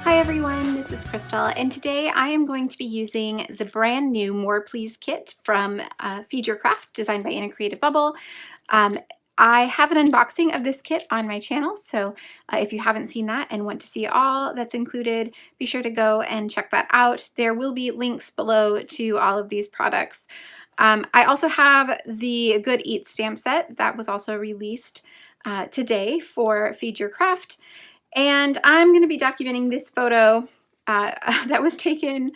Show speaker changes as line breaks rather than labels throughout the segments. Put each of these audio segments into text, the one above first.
Hi everyone, this is Crystal, and today I am going to be using the brand new More Please kit from Feed Your Craft, designed by Anna Creative Bubble. I have an unboxing of this kit on my channel, so if you haven't seen that and want to see all that's included, be sure to go and check that out. There will be links below to all of these products. I also have the Good Eat stamp set that was also released today for Feed Your Craft. And I'm going to be documenting this photo that was taken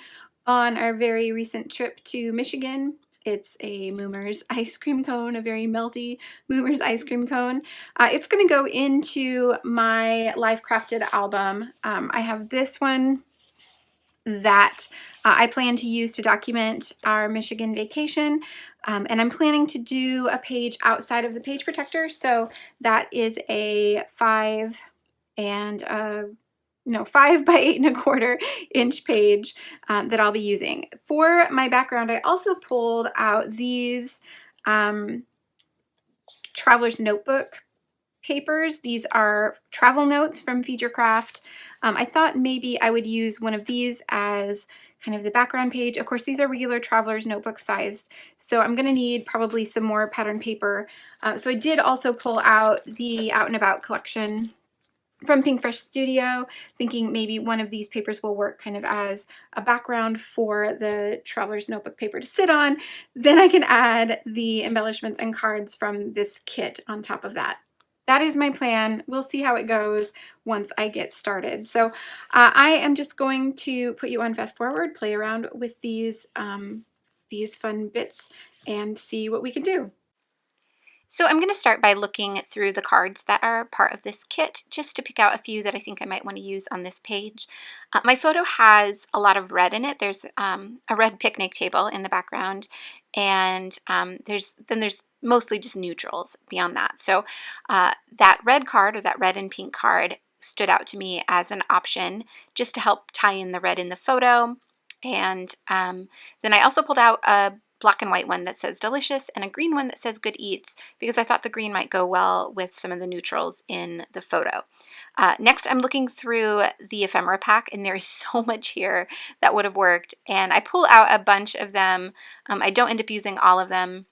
on our very recent trip to Michigan. It's a Moomers ice cream cone, a very melty Moomers ice cream cone. It's going to go into my Life Crafted album. I have this one that I plan to use to document our Michigan vacation. And I'm planning to do a page outside of the page protector. So that is a 5 by 8¼ inch page that I'll be using. For my background, I also pulled out these Traveler's Notebook papers. These are travel notes from Feed Your Craft. I thought maybe I would use one of these as kind of the background page. Of course, these are regular Traveler's Notebook sized, so I'm going to need probably some more pattern paper. So I did also pull out the Out and About collection from Pink Fresh Studio, thinking maybe one of these papers will work kind of as a background for the Traveler's Notebook paper to sit on. Then I can add the embellishments and cards from this kit on top of that. That is my plan. We'll see how it goes once I get started. So I am just going to put you on fast forward, play around with these fun bits, and see what we can do. So I'm going to start by looking through the cards that are part of this kit, just to pick out a few that I think I might want to use on this page. My photo has a lot of red in it. There's a red picnic table in the background, and there's mostly just neutrals beyond that. So that red card, or that red and pink card, stood out to me as an option just to help tie in the red in the photo. And then I also pulled out a black and white one that says delicious and a green one that says good eats, because I thought the green might go well with some of the neutrals in the photo. Next, I'm looking through the ephemera pack, and there is so much here that would have worked, and I pull out a bunch of them. I don't end up using all of them,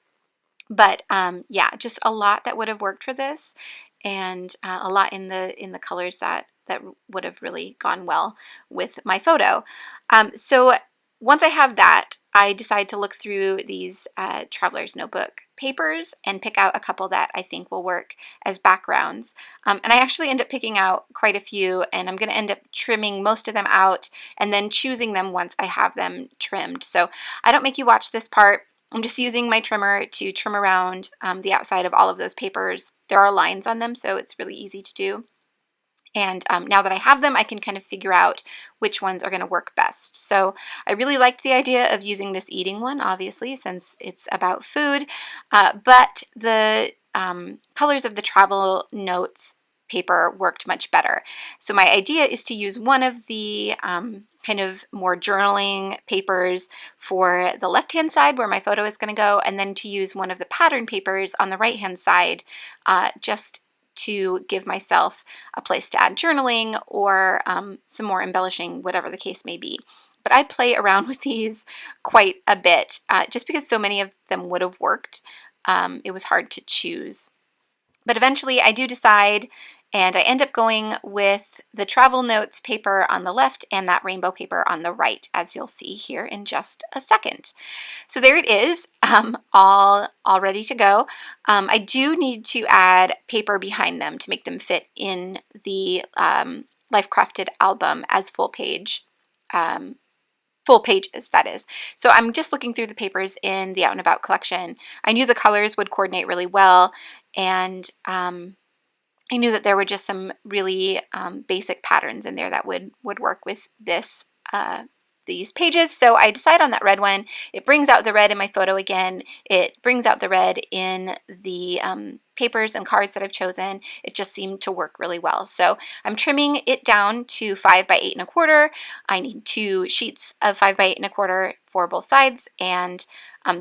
but yeah, just a lot that would have worked for this, and a lot in the colors that would have really gone well with my photo. So once I have that, I decide to look through these Traveler's Notebook papers and pick out a couple that I think will work as backgrounds. And I actually end up picking out quite a few, and I'm going to end up trimming most of them out and then choosing them once I have them trimmed. So I don't make you watch this part. I'm just using my trimmer to trim around the outside of all of those papers. There are lines on them, so it's really easy to do. And now that I have them, I can kind of figure out which ones are going to work best. So I really liked the idea of using this eating one, obviously, since it's about food. But the colors of the travel notes paper worked much better. So my idea is to use one of the kind of more journaling papers for the left-hand side where my photo is going to go, and then to use one of the pattern papers on the right-hand side just to give myself a place to add journaling or some more embellishing, whatever the case may be. But I play around with these quite a bit just because so many of them would have worked. It was hard to choose. But eventually I do decide, and I end up going with the travel notes paper on the left and that rainbow paper on the right, as you'll see here in just a second. So there it is, all ready to go. I do need to add paper behind them to make them fit in the Life Crafted album as full pages, that is. So I'm just looking through the papers in the Out and About collection. I knew the colors would coordinate really well, and I knew that there were just some really basic patterns in there that would work with this these pages. So I decide on that red one. It brings out the red in my photo again. It brings out the red in the papers and cards that I've chosen. It just seemed to work really well. So I'm trimming it down to 5 by 8¼ I need 2 sheets of 5 by 8¼ for both sides, and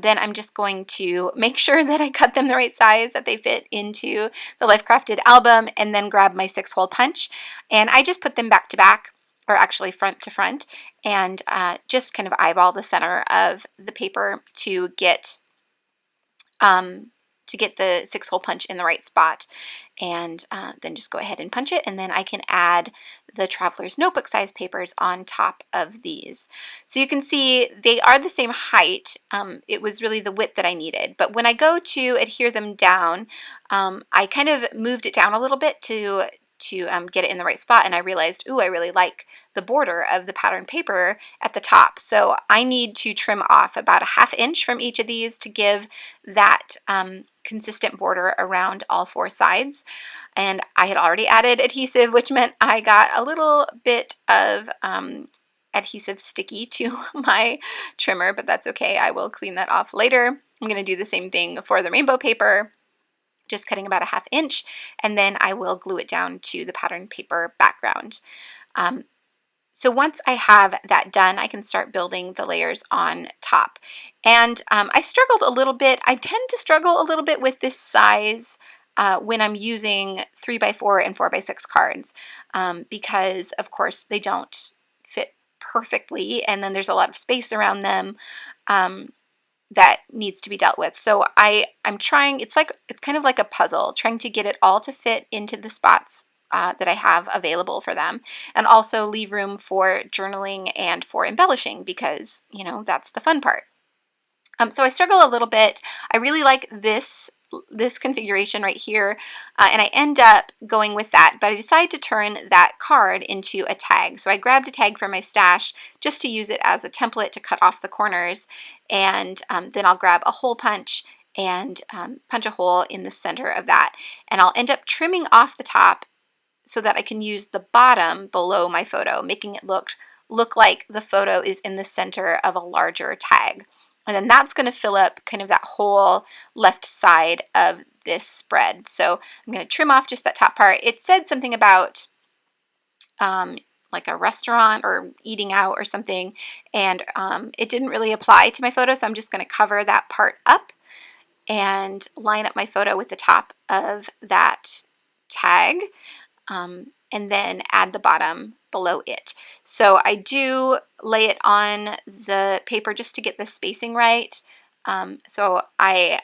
then I'm just going to make sure that I cut them the right size, that they fit into the Life Crafted album, and then grab my 6-hole punch, and I just put them back to back or actually front to front, and just kind of eyeball the center of the paper to get the 6-hole punch in the right spot, and then just go ahead and punch it, and then I can add the Traveler's Notebook size papers on top of these. So you can see they are the same height. It was really the width that I needed, but when I go to adhere them down, I kind of moved it down a little bit to get it in the right spot, and I realized, ooh, I really like the border of the pattern paper at the top. So I need to trim off about a 1/2 inch from each of these to give that consistent border around all 4 sides. And I had already added adhesive, which meant I got a little bit of adhesive sticky to my trimmer, but that's okay. I will clean that off later. I'm going to do the same thing for the rainbow paper, just cutting about a 1/2 inch, and then I will glue it down to the pattern paper background. So once I have that done, I can start building the layers on top. And I struggled a little bit. I tend to struggle a little bit with this size when I'm using 3x4 and 4x6 cards because, of course, they don't fit perfectly, and then there's a lot of space around them that needs to be dealt with. So I'm trying, it's kind of like a puzzle, trying to get it all to fit into the spots that I have available for them, and also leave room for journaling and for embellishing, because, you know, that's the fun part. So I struggle a little bit. I really like this configuration right here, and I end up going with that, but I decided to turn that card into a tag. So I grabbed a tag from my stash just to use it as a template to cut off the corners, and then I'll grab a hole punch and punch a hole in the center of that, and I'll end up trimming off the top so that I can use the bottom below my photo, making it look like the photo is in the center of a larger tag. And then that's going to fill up kind of that whole left side of this spread. So I'm going to trim off just that top part. It said something about like a restaurant or eating out or something, and it didn't really apply to my photo, so I'm just going to cover that part up and line up my photo with the top of that tag. And then add the bottom below it. So I do lay it on the paper just to get the spacing right. So my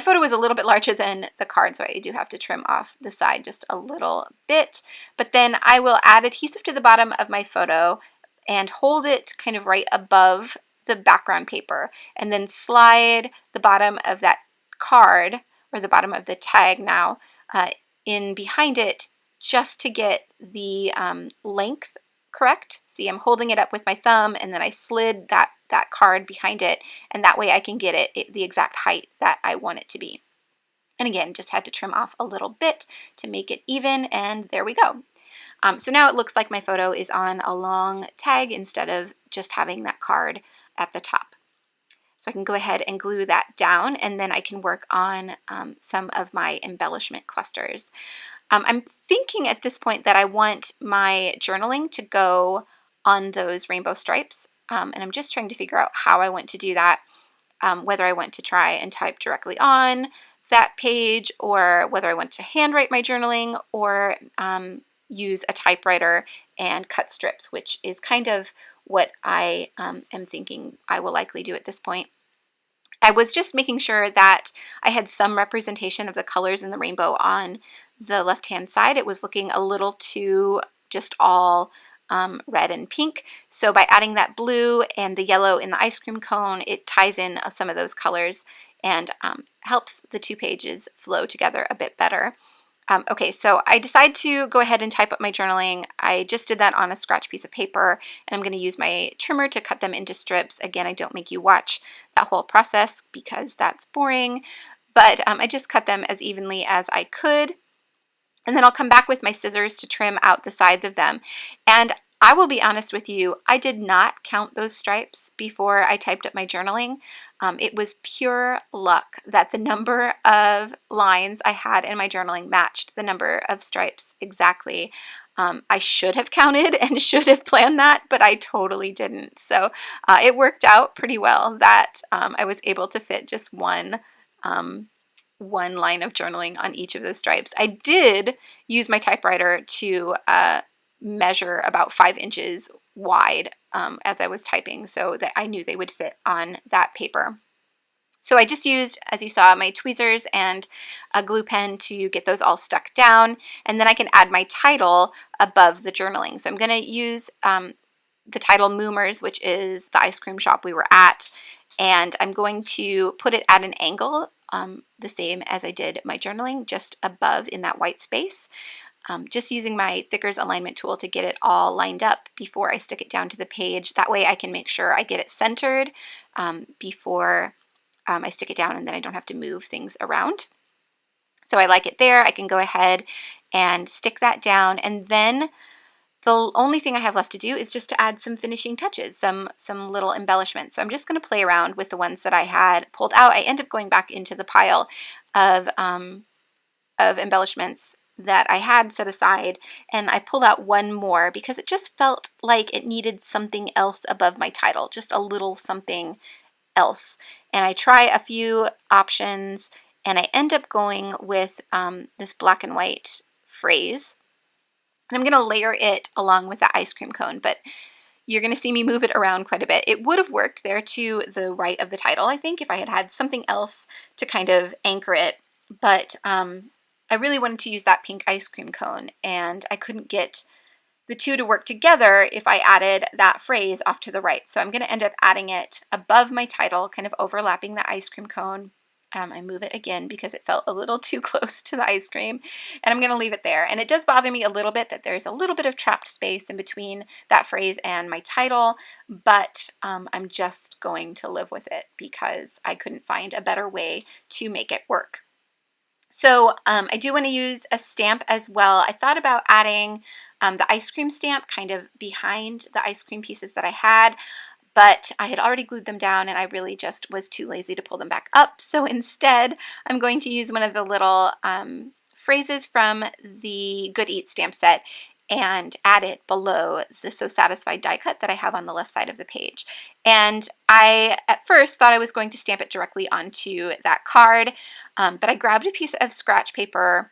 photo was a little bit larger than the card, so I do have to trim off the side just a little bit. But then I will add adhesive to the bottom of my photo and hold it kind of right above the background paper, and then slide the bottom of that card, or the bottom of the tag now, in behind it, just to get the length correct. See, I'm holding it up with my thumb, and then I slid that card behind it, and that way I can get it the exact height that I want it to be. And again, just had to trim off a little bit to make it even, and there we go. So now it looks like my photo is on a long tag instead of just having that card at the top. So I can go ahead and glue that down, and then I can work on some of my embellishment clusters. I'm thinking at this point that I want my journaling to go on those rainbow stripes, and I'm just trying to figure out how I want to do that, whether I want to try and type directly on that page, or whether I want to handwrite my journaling, or use a typewriter and cut strips, which is kind of what I am thinking I will likely do at this point. I was just making sure that I had some representation of the colors in the rainbow on the left-hand side. It was looking a little too just all red and pink. So by adding that blue and the yellow in the ice cream cone, it ties in some of those colors and helps the 2 pages flow together a bit better. Okay, so I decided to go ahead and type up my journaling. I just did that on a scratch piece of paper, and I'm going to use my trimmer to cut them into strips. Again, I don't make you watch that whole process because that's boring, but I just cut them as evenly as I could. And then I'll come back with my scissors to trim out the sides of them. And I will be honest with you, I did not count those stripes before I typed up my journaling. It was pure luck that the number of lines I had in my journaling matched the number of stripes exactly. I should have counted and should have planned that, but I totally didn't. So it worked out pretty well that I was able to fit just one line of journaling on each of those stripes. I did use my typewriter to measure about 5 inches wide as I was typing, so that I knew they would fit on that paper. So I just used, as you saw, my tweezers and a glue pen to get those all stuck down, and then I can add my title above the journaling. So I'm going to use the title Moomers, which is the ice cream shop we were at, and I'm going to put it at an angle, the same as I did my journaling, just above in that white space. Just using my Thicker's alignment tool to get it all lined up before I stick it down to the page. That way I can make sure I get it centered before I stick it down, and then I don't have to move things around. So I like it there. I can go ahead and stick that down, and then the only thing I have left to do is just to add some finishing touches, some little embellishments. So I'm just going to play around with the ones that I had pulled out. I end up going back into the pile of embellishments that I had set aside, and I pulled out one more because it just felt like it needed something else above my title, just a little something else. And I try a few options, and I end up going with this black and white phrase. And I'm going to layer it along with the ice cream cone, but you're going to see me move it around quite a bit. It would have worked there to the right of the title, I think, if I had had something else to kind of anchor it. But I really wanted to use that pink ice cream cone, and I couldn't get the two to work together if I added that phrase off to the right. So I'm going to end up adding it above my title, kind of overlapping the ice cream cone. I move it again because it felt a little too close to the ice cream, and I'm going to leave it there. And it does bother me a little bit that there's a little bit of trapped space in between that phrase and my title, but I'm just going to live with it because I couldn't find a better way to make it work. So I do want to use a stamp as well. I thought about adding the ice cream stamp kind of behind the ice cream pieces that I had, but I had already glued them down and I really just was too lazy to pull them back up. So instead, I'm going to use one of the little phrases from the Good Eat stamp set and add it below the So Satisfied die cut that I have on the left side of the page. And I, at first, thought I was going to stamp it directly onto that card, but I grabbed a piece of scratch paper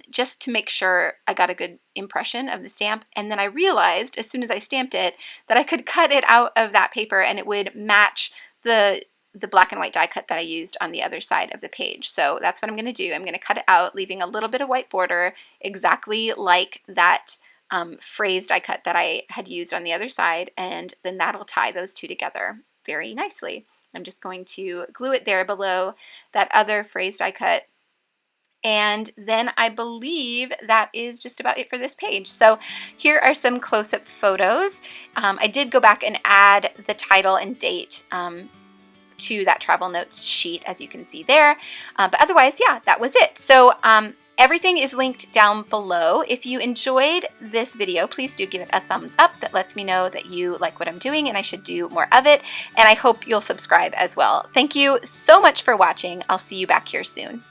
just to make sure I got a good impression of the stamp. And then I realized as soon as I stamped it that I could cut it out of that paper and it would match the black and white die cut that I used on the other side of the page. So that's what I'm going to do. I'm going to cut it out, leaving a little bit of white border, exactly like that phrase die cut that I had used on the other side, and then that'll tie those two together very nicely. I'm just going to glue it there below that other phrase die cut. And then I believe that is just about it for this page. So here are some close-up photos. I did go back and add the title and date to that travel notes sheet, as you can see there. But otherwise, yeah, that was it. So everything is linked down below. If you enjoyed this video, please do give it a thumbs up. That lets me know that you like what I'm doing and I should do more of it. And I hope you'll subscribe as well. Thank you so much for watching. I'll see you back here soon.